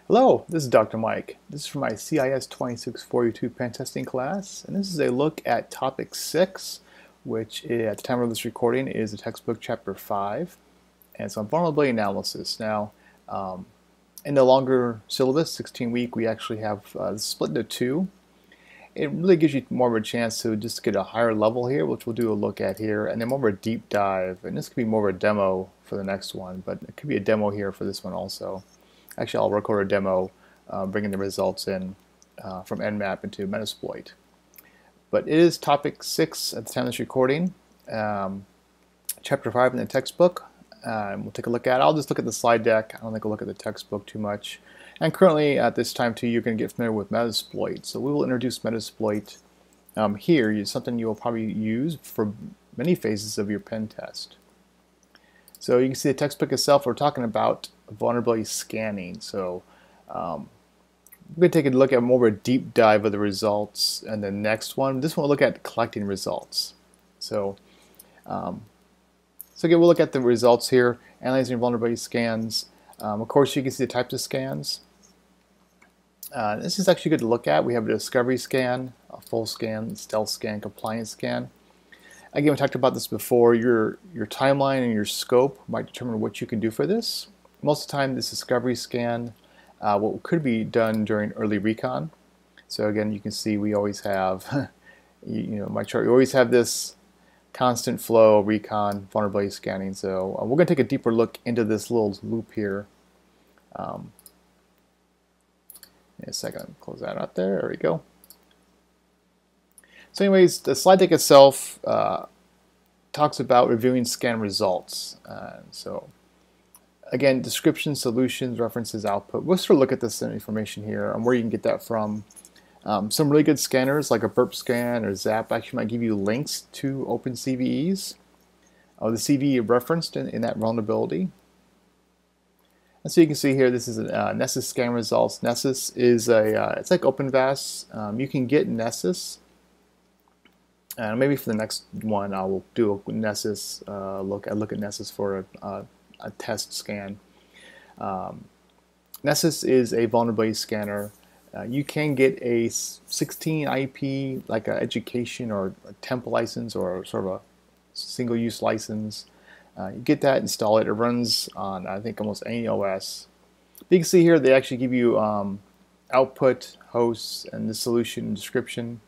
Hello, this is Dr. Mike. This is for my CIS 2642 pen testing class, and this is a look at Topic 6, which at the time of this recording is the textbook Chapter 5, and it's on vulnerability analysis. Now, in the longer syllabus, 16-week, we actually have split into two. It really gives you more of a chance to just get a higher level here, which we'll do a look at here, and then more of a deep dive, and this could be more of a demo for the next one, but it could be a demo here for this one also. Actually, I'll record a demo bringing the results in from Nmap into Metasploit. But it is Topic 6 at the time of this recording, Chapter 5 in the textbook. We'll take a look at it. I'll just look at the slide deck. I don't think I'll look at the textbook too much. And currently, at this time too, you're going to get familiar with Metasploit. So we will introduce Metasploit here. It's something you will probably use for many phases of your pen test. So you can see the textbook itself, we're talking about vulnerability scanning. So we're going to take a look at more of a deep dive of the results, and the next one, this one will look at collecting results. So again, we'll look at the results here, analyzing vulnerability scans. Of course, you can see the types of scans. This is actually good to look at. We have a discovery scan, a full scan, stealth scan, compliance scan. Again, we talked about this before. Your timeline and your scope might determine what you can do for this. Most of the time, this discovery scan, what could be done during early recon. So again, you can see we always have, my chart, we always have this constant flow recon vulnerability scanning. So we're going to take a deeper look into this little loop here. In a second, close that out there. There we go. So anyways, the slide deck itself talks about reviewing scan results. So again, description, solutions, references, output. We'll sort of look at this information here and where you can get that from. Some really good scanners like a burp scan or Zap actually might give you links to open CVEs. The CVE referenced in that vulnerability. And so you can see here, this is Nessus scan results. Nessus is it's like OpenVAS. You can get Nessus. Maybe for the next one, I will do a Nessus look at Nessus for a test scan. Nessus is a vulnerability scanner. You can get a 16 IP, like an education or a temp license or sort of a single-use license. You get that, install it. It runs on, I think, almost any OS. But you can see here they actually give you output, hosts, and the solution description.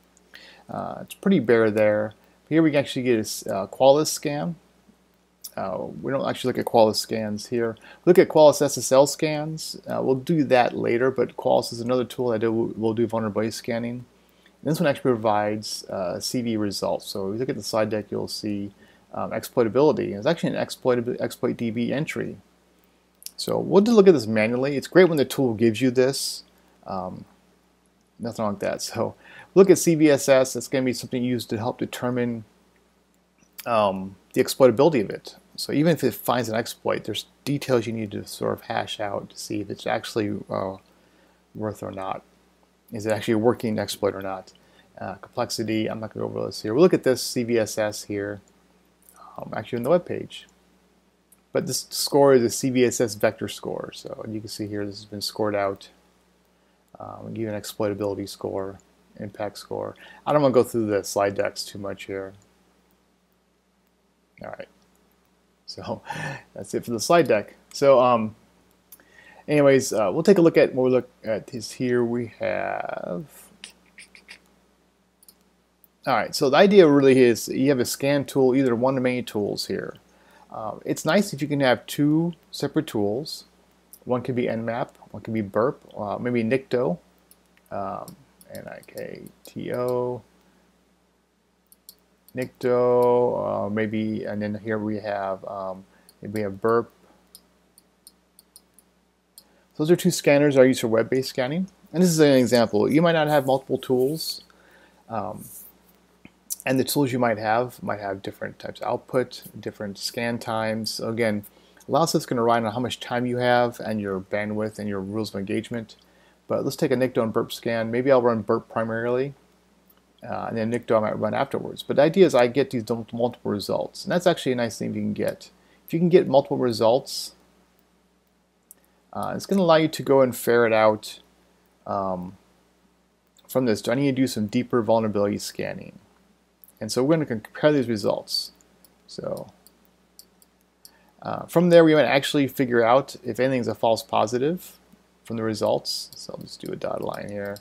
It's pretty bare there. Here we can actually get a Qualys scan. We don't actually look at Qualys scans here. Look at Qualys SSL scans. We'll do that later, but Qualys is another tool that will do vulnerability scanning. And this one actually provides CV results. So if you look at the slide deck, you'll see exploitability. It's actually an exploit DB entry. So we'll just look at this manually. It's great when the tool gives you this. Nothing wrong with that. So look at CVSS. That's going to be something used to help determine the exploitability of it. So even if it finds an exploit, there's details you need to sort of hash out to see if it's actually worth or not. Is it actually a working exploit or not? Complexity, I'm not going to go over this here. We'll look at this CVSS here, actually on the web page. But this score is a CVSS vector score. So you can see here this has been scored out. We'll give you an exploitability score, impact score. I don't want to go through the slide decks too much here. All right, so that's it for the slide deck. So anyways, we'll take a look at what we look at is here we have. All right, so the idea really is you have a scan tool, either one of many tools here. It's nice if you can have two separate tools. One can be Nmap, one can be burp, maybe Nikto, Nikto, Nikto, maybe, and then here we have burp. Those are two scanners I use for web-based scanning. And this is an example. You might not have multiple tools, and the tools you might have different types of output, different scan times. So again, a lot of stuff's going to rely on how much time you have and your bandwidth and your rules of engagement. But let's take a Nikto and burp scan. Maybe I'll run burp primarily, and then Nikto I might run afterwards. But the idea is I get these multiple results, and that's actually a nice thing you can get. If you can get multiple results, It's going to allow you to go and ferret out from this. Do I need to do some deeper vulnerability scanning? And so we're going to compare these results. So from there, we might actually figure out if anything's a false positive from the results. So I'll just do a dotted line here.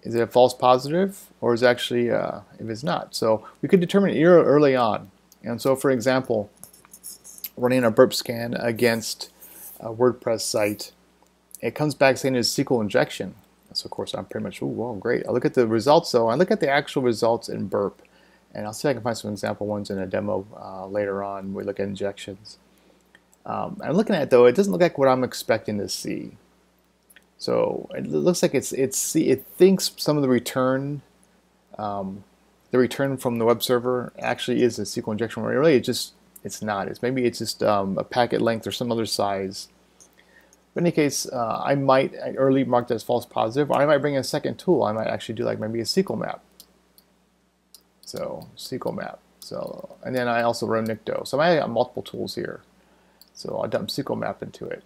Is it a false positive, or is it actually if it's not? So we could determine it early on. And so, for example, running a burp scan against a WordPress site, it comes back saying it's SQL injection. So of course I'm pretty much, ooh, well, great. I look at the results though. I look at the actual results in burp, and I'll see if I can find some example ones in a demo later on. We look at injections. I'm looking at it though. It doesn't look like what I'm expecting to see. So it looks like it thinks some of the return from the web server actually is a SQL injection. Where really it's not. Maybe it's just a packet length or some other size. But in any case, I might early mark that as false positive, or I might bring in a second tool. I might actually do like maybe a SQL map. So SQL map. So and then I also run Nicto. So I have multiple tools here. So I'll dump SQL map into it.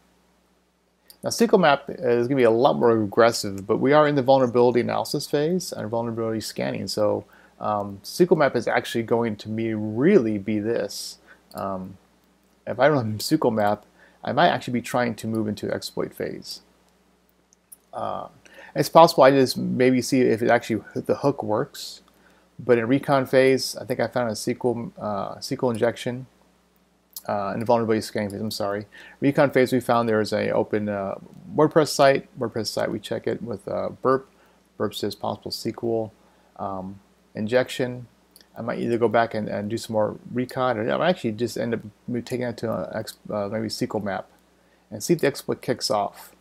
Now SQL map is going to be a lot more aggressive, but we are in the vulnerability analysis phase and vulnerability scanning. So SQL map is actually going to really be this. If I run SQL map, I might actually be trying to move into exploit phase. It's possible I just maybe see if it actually the hook works, but in recon phase, I think I found a SQL injection. In the vulnerability scanning phase, I'm sorry. Recon phase, we found there is a open WordPress site. WordPress site, we check it with burp. Burp says possible SQL injection. I might either go back and do some more recon, or I might actually just end up taking it to maybe SQL map and see if the exploit kicks off.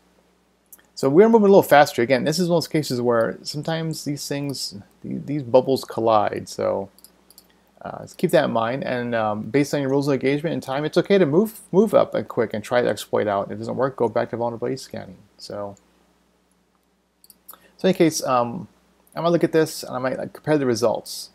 So we're moving a little faster. Again, this is one of those cases where sometimes these things, these bubbles collide. So let's keep that in mind. And based on your rules of engagement and time, it's okay to move up and quick and try to exploit out. If it doesn't work, go back to vulnerability scanning. So in any case, I might look at this and I might compare the results.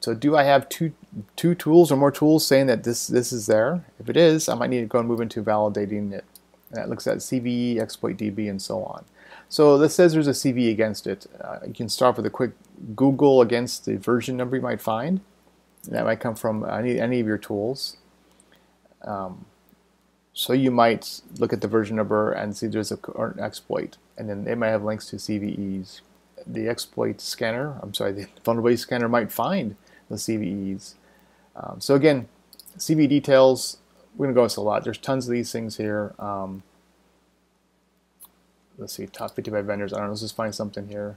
So do I have two tools or more tools saying that this is there? If it is, I might need to go and move into validating it. And that looks at CVE, exploit DB, and so on. So this says there's a CVE against it. You can start with a quick Google against the version number you might find. That might come from any of your tools. So you might look at the version number and see there's an exploit, and then they might have links to CVEs. The exploit scanner, the vulnerability scanner might find the CVEs. So again, CVE details, we're going to go into a lot. There's tons of these things here. Let's see, top 55 vendors. I don't know, let's just find something here.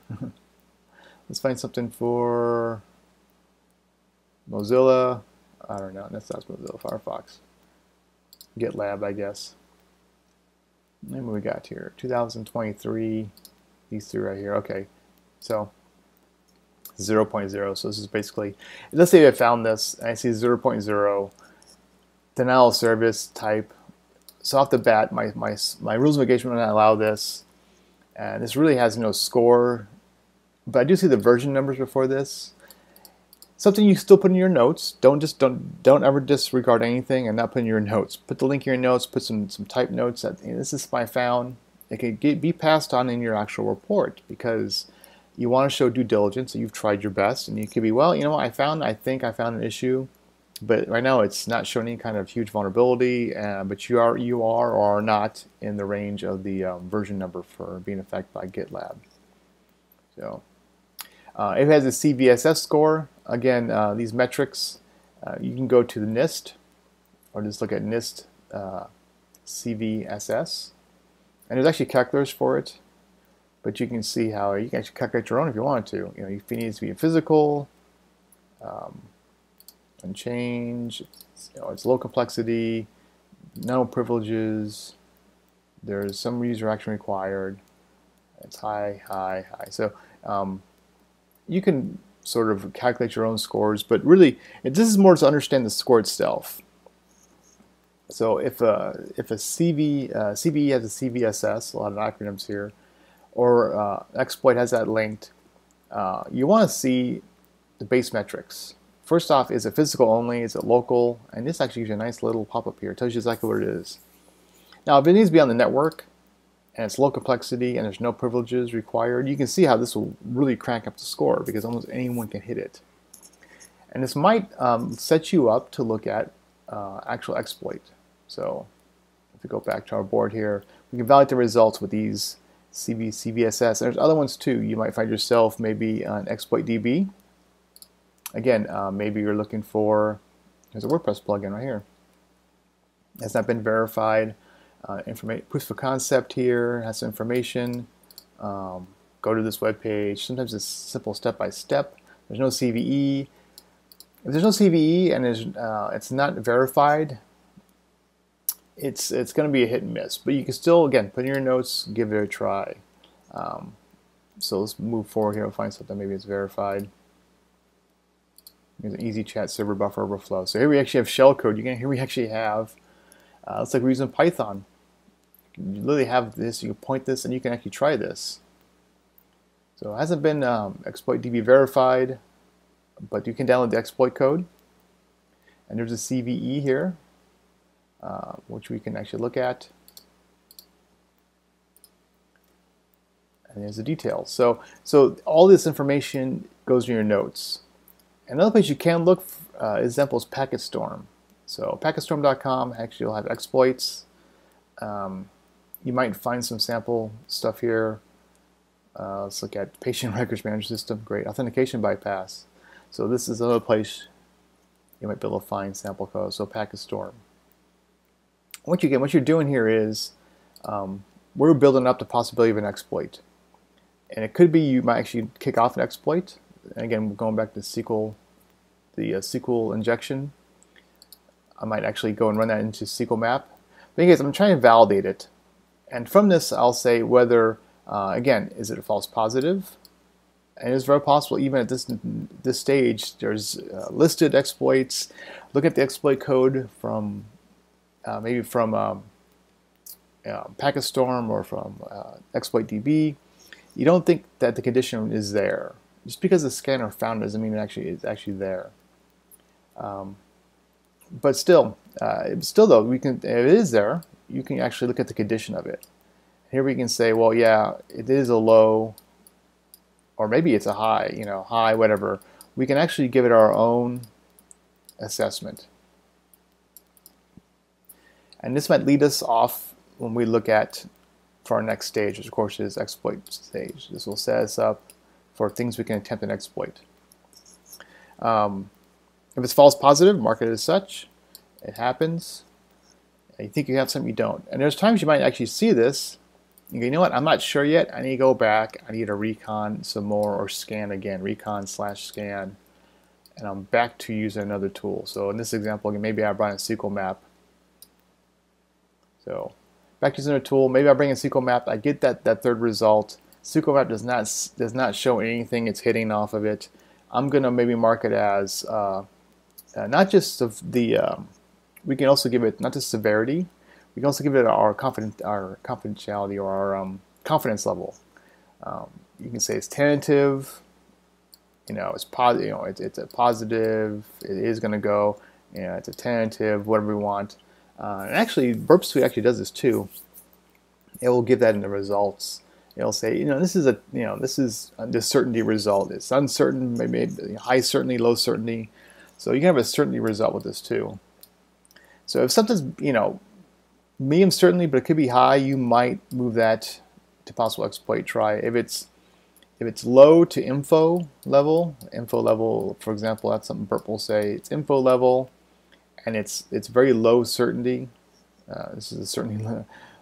Let's find something for Mozilla. I don't know, that's not Mozilla, Firefox. GitLab, I guess. And what we got here? 2023, these three right here. Okay, so 0.0. So this is basically, let's say I found this and I see 0.0, denial of service type. So off the bat, my rules of engagement will not allow this. And this really has no score, but I do see the version numbers before this. Something you still put in your notes. Don't ever disregard anything and not put in your notes. Put the link in your notes. Put some type notes that this is what I found. It can be passed on in your actual report because you want to show due diligence that you've tried your best, and you could be, well, you know, I think I found an issue, but right now it's not showing any kind of huge vulnerability. But you are or are not in the range of the version number for being affected by GitLab. So it has a CVSS score. Again, these metrics, you can go to the NIST or just look at NIST CVSS. And there's actually calculators for it, but you can see how you can actually calculate your own if you want to. You know, if it needs to be physical, and change, it's low complexity, no privileges, there's some user action required, it's high, high, high. So you can sort of calculate your own scores, but really this is more to understand the score itself. So if a CVE has a CVSS, a lot of acronyms here, or exploit has that linked, you want to see the base metrics first off, is it physical only? Is it local? And this actually gives you a nice little pop-up here. It tells you exactly what it is. Now, if it needs to be on the network, and it's low complexity, and there's no privileges required, you can see how this will really crank up the score because almost anyone can hit it. And this might set you up to look at actual exploit. So if we go back to our board here, we can validate the results with these CVSS. And there's other ones too. You might find yourself maybe on exploit DB. Again, maybe you're looking for, there's a WordPress plugin right here. It's not been verified. Proof of concept here, has some information. Go to this web page. Sometimes it's simple step-by-step. There's no CVE. If there's no CVE and it's not verified, it's going to be a hit and miss. But you can still, again, put in your notes, give it a try. So let's move forward here and find something maybe it's verified. Here's an easy chat server buffer overflow. So here we actually have shellcode. Here we actually have, looks like we're using Python. You literally have this, you can point this, and you can actually try this. So it hasn't been exploit DB verified, but you can download the exploit code. And there's a CVE here, which we can actually look at. And there's the details. So all this information goes in your notes. Another place you can look, example, is PacketStorm. So PacketStorm.com actually will have exploits. You might find some sample stuff here. Let's look at Patient Records Management System. Great. Authentication bypass. So this is another place you might be able to find sample code. So PacketStorm. What you're doing here is we're building up the possibility of an exploit. And it could be you might actually kick off an exploit. And again, going back to SQL, the SQL injection, I might actually go and run that into SQL map. But anyways, I'm trying to validate it. And from this, I'll say whether, again, is it a false positive? And it's very possible, even at this stage, there's listed exploits. Look at the exploit code from maybe from PacketStorm or from exploit DB. You don't think that the condition is there. Just because the scanner found it doesn't mean it's actually there. But still though, if it is there, you can actually look at the condition of it. Here we can say, well, yeah, it is a low, or maybe it's a high, high, whatever. We can actually give it our own assessment. And this might lead us off when we look at for our next stage, which of course is exploit stage. This will set us up for things we can attempt and exploit. If it's false positive, mark it as such. It happens. You think you have something, you don't. And there's times you might actually see this. You go, you know what, I'm not sure yet. I need to go back. I need to recon some more or scan again. Recon/scan. And I'm back to using another tool. So in this example, maybe I brought in SQL map. So back to using a tool. Maybe I bring in SQL map. I get that third result. SQL map does not show anything it's hitting off of it. I'm going to maybe mark it as not just we can also give it not just severity, we can also give it our confidentiality or our confidence level. You can say it's tentative, it's positive, it's a positive, it is going to go, it's a tentative, whatever we want. And actually, Burp Suite actually does this too. It will give that in the results. It'll say, this is the certainty result. It's uncertain, maybe high certainty, low certainty. So you can have a certainty result with this too. So if something's, medium certainty, but it could be high, you might move that to possible exploit try. If it's low to info level, for example, that's something Burp will say. It's info level, and it's very low certainty. This is a certainty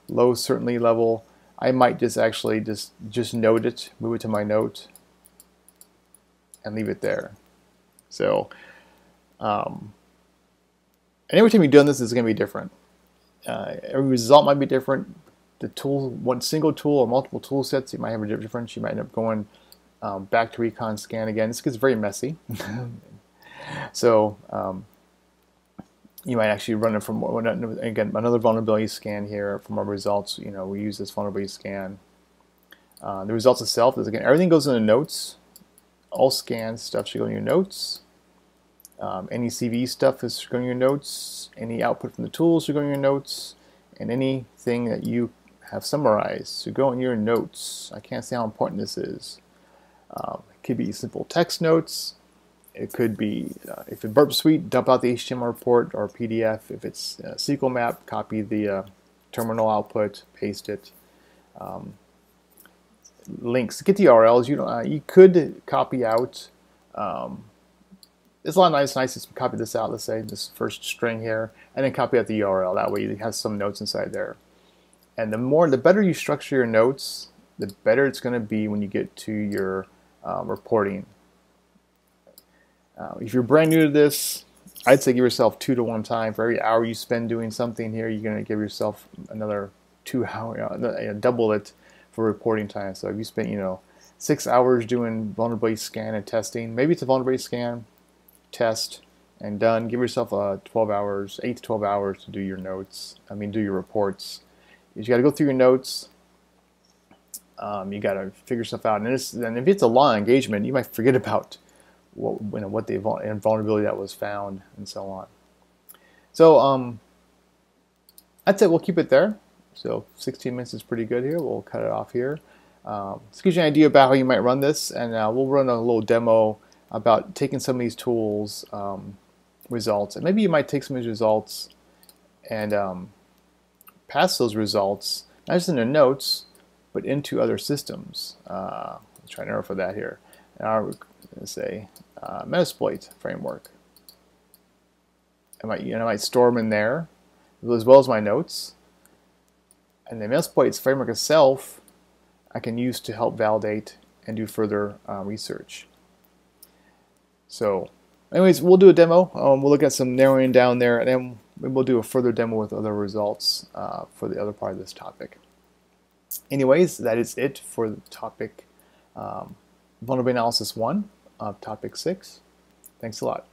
low certainty level. I might just actually just note it, move it to my note, and leave it there. So, and every time you're doing this is going to be different. Every result might be different. The tool, one single tool or multiple tool sets, you might have a difference. You might end up going back to recon scan again. This gets very messy. So you might actually run it from, again, another vulnerability scan here from our results. We use this vulnerability scan. The results itself is, again, everything goes in the notes. All scans stuff should go in your notes. Any CV stuff is going in your notes. Any output from the tools should go in your notes. And anything that you have summarized should go in your notes. I can't say how important this is. It could be simple text notes. It could be, if it's Burp Suite, dump out the HTML report or PDF. If it's SQL map, copy the terminal output, paste it. Links, get the URLs. You could copy out. It's a lot nice to copy this out. Let's say this first string here, and then copy out the URL. That way, it has some notes inside there. And the better you structure your notes, the better it's going to be when you get to your reporting. If you're brand new to this, I'd say give yourself 2 to 1 time. For every hour you spend doing something here, you're going to give yourself another 2 hours, double it for reporting time. So if you spent 6 hours doing vulnerability scan and testing, maybe it's a vulnerability scan, test, and done. Give yourself 12 hours, 8 to 12 hours to do your notes. Do your reports. You got to go through your notes. You got to figure stuff out. And if it's a long engagement, you might forget about what the vulnerability that was found and so on. So I'd say we'll keep it there. So 16 minutes is pretty good here. We'll cut it off here. This gives you an idea about how you might run this, and we'll run a little demo about taking some of these tools results, and maybe you might take some of these results and pass those results not just into notes but into other systems. Let's try and narrow for that here. Now let's say Metasploit framework. I might store them in there as well as my notes, and the Metasploit framework itself I can use to help validate and do further research. So anyways, we'll do a demo. We'll look at some narrowing down there, and then we'll do a further demo with other results for the other part of this topic. Anyways, that is it for the topic Vulnerability Analysis 1 of Topic 6. Thanks a lot.